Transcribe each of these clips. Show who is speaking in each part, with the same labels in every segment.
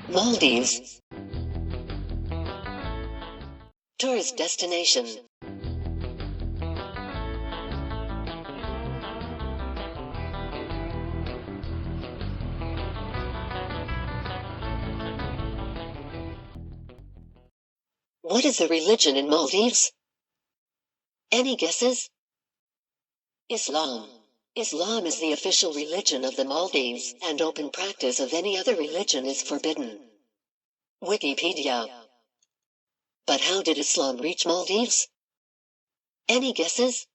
Speaker 1: Maldives. Tourist destination. What is the religion in Maldives? Any guesses? Islam. Islam is the official religion of the Maldives, and open practice of any other religion is forbidden. Wikipedia. But how did Islam reach Maldives? Any guesses?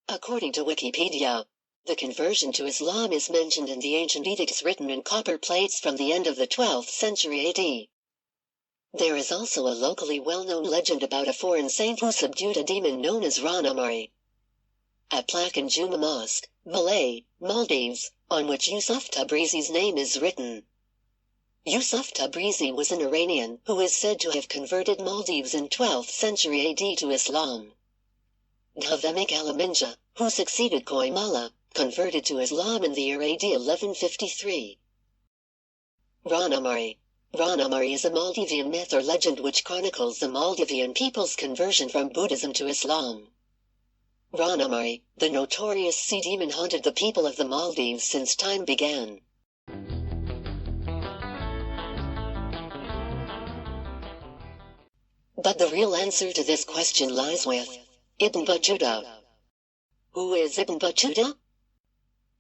Speaker 1: According to Wikipedia, the conversion to Islam is mentioned in the ancient edicts written in copper plates from the end of the 12th century AD. There is also a locally well-known legend about a foreign saint who subdued a demon known as Ranamari. A plaque in Juma Mosque, Malay, Maldives, on which Yusuf Tabrizi's name is written. Yusuf Tabrizi was an Iranian who is said to have converted Maldives in 12th century AD to Islam. Ghavemik Alaminja, who succeeded Koimala, converted to Islam in the year AD 1153. Ranamari. Ranamari is a Maldivian myth or legend which chronicles the Maldivian people's conversion from Buddhism to Islam. Ranamari, the notorious sea demon, haunted the people of the Maldives since time began. But the real answer to this question lies with Ibn Battuta. Who is Ibn Battuta?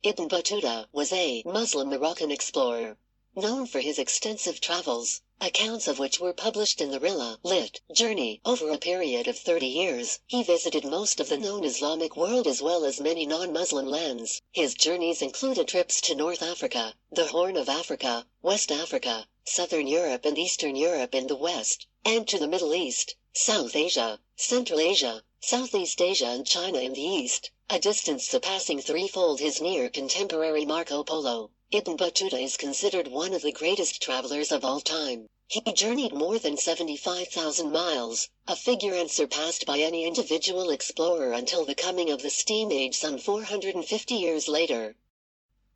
Speaker 1: Ibn Battuta was a Muslim Moroccan explorer, known for his extensive travels, accounts of which were published in the Rihla lit. Journey. Over a period of 30 years, he visited most of the known Islamic world as well as many non-Muslim lands. His journeys included trips to North Africa, the Horn of Africa, West Africa, Southern Europe and Eastern Europe in the West, and to the Middle East, South Asia, Central Asia, Southeast Asia and China in the East, a distance surpassing threefold his near contemporary Marco Polo. Ibn Battuta is considered one of the greatest travelers of all time. He journeyed more than 75,000 miles, a figure unsurpassed by any individual explorer until the coming of the steam age some 450 years later.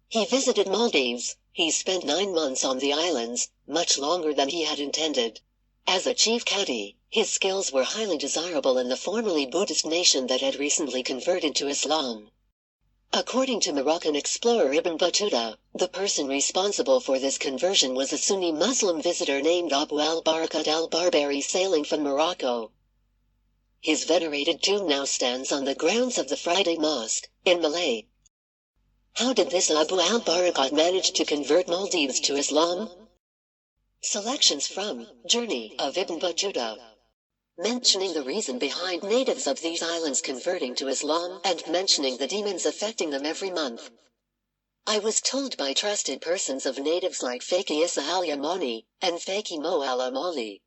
Speaker 1: He visited Maldives. He spent 9 months on the islands, much longer than he had intended. As a chief caddi, his skills were highly desirable in the formerly Buddhist nation that had recently converted to Islam. According to Moroccan explorer Ibn Battuta, the person responsible for this conversion was a Sunni Muslim visitor named Abu al-Barakat al-Barbari sailing from Morocco. His venerated tomb now stands on the grounds of the Friday Mosque, in Malay. How did this Abu al-Barakat manage to convert Maldives to Islam? Selections from Journey of Ibn Battuta. Mentioning the reason behind natives of these islands converting to Islam and mentioning the demons affecting them every month. I was told by trusted persons of natives like Faki Issa al-Yamani and Faki Mo al-Amali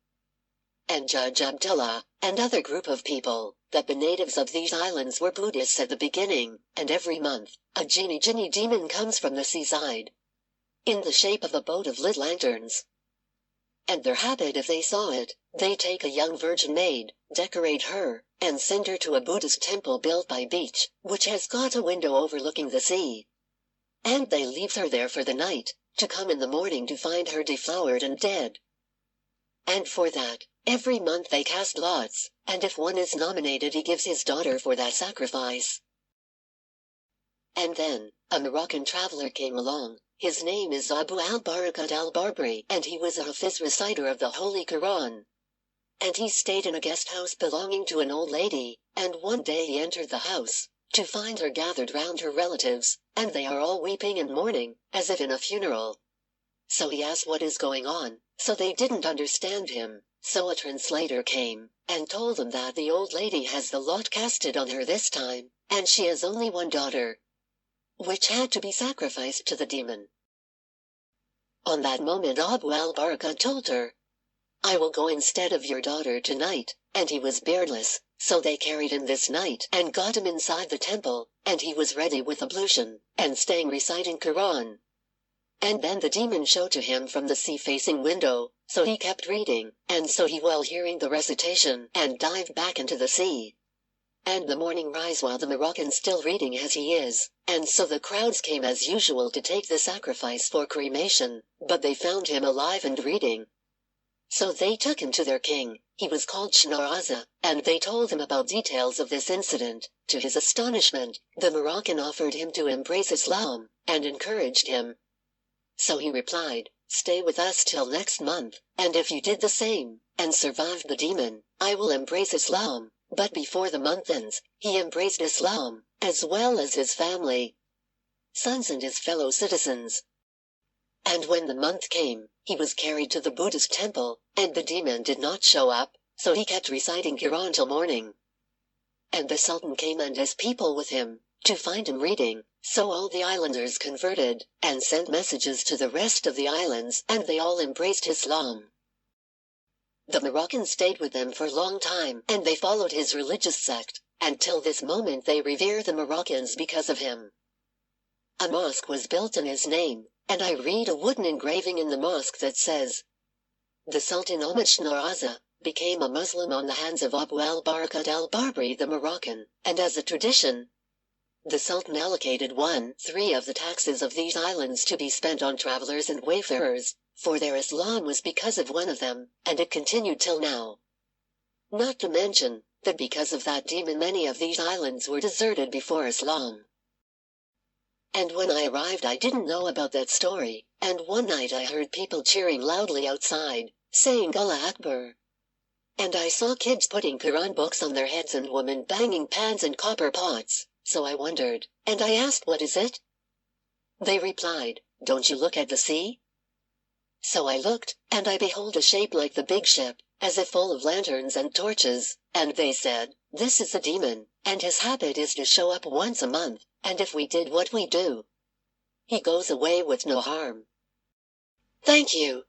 Speaker 1: and Judge Abdullah and other group of people that the natives of these islands were Buddhists at the beginning, and every month a Jinni demon comes from the seaside in the shape of a boat of lit lanterns. And their habit, if they saw it, they take a young virgin maid, decorate her, and send her to a Buddhist temple built by beach, which has got a window overlooking the sea. And they leave her there for the night, to come in the morning to find her deflowered and dead. And for that, every month they cast lots, and if one is nominated he gives his daughter for that sacrifice. And then, a Moroccan traveler came along. His name is Abu al-Barakat al-Barbari, and he was a Hafiz reciter of the Holy Quran. And he stayed in a guest house belonging to an old lady, and one day he entered the house, to find her gathered round her relatives, and they are all weeping and mourning, as if in a funeral. So he asked what is going on, so they didn't understand him, so a translator came, and told them that the old lady has the lot casted on her this time, and she has only one daughter, which had to be sacrificed to the demon. On that moment Abu al-Barakat told her, I will go instead of your daughter tonight, and he was beardless, so they carried him this night and got him inside the temple, and he was ready with ablution, and staying reciting Quran. And then the demon showed to him from the sea-facing window, so he kept reading, and so he while hearing the recitation and dived back into the sea. and the morning rise while the Moroccan's still reading as he is, and so the crowds came as usual to take the sacrifice for cremation, but they found him alive and reading. So they took him to their king. He was called Schnoraza, and they told him about details of this incident. To his astonishment, the Moroccan offered him to embrace Islam, and encouraged him. So he replied, "Stay with us till next month, and if you did the same, and survived the demon, I will embrace Islam." But before the month ends, he embraced Islam, as well as his family, sons and his fellow citizens. And when the month came, he was carried to the Buddhist temple, and the demon did not show up, so he kept reciting Quran till morning. And the Sultan came and his people with him, to find him reading, so all the islanders converted, and sent messages to the rest of the islands, and they all embraced Islam. The Moroccans stayed with them for a long time, and they followed his religious sect, and till this moment they revere the Moroccans because of him. A mosque was built in his name, and I read a wooden engraving in the mosque that says, "The Sultan Ahmed Schnoraza became a Muslim on the hands of Abu al-Barakat al-Barbari the Moroccan, and as a tradition, the Sultan allocated 1/3 of the taxes of these islands to be spent on travelers and wayfarers, for their Islam was because of one of them, and it continued till now. Not to mention, that because of that demon many of these islands were deserted before Islam." And when I arrived I didn't know about that story, and one night I heard people cheering loudly outside, saying Allah Akbar. And I saw kids putting Quran books on their heads and women banging pans and copper pots, so I wondered, and I asked, "What is it?" They replied, "Don't you look at the sea?" So I looked, and I behold a shape like the big ship, as if full of lanterns and torches, and they said, "This is the demon, and his habit is to show up once a month, and if we did what we do, he goes away with no harm." Thank you.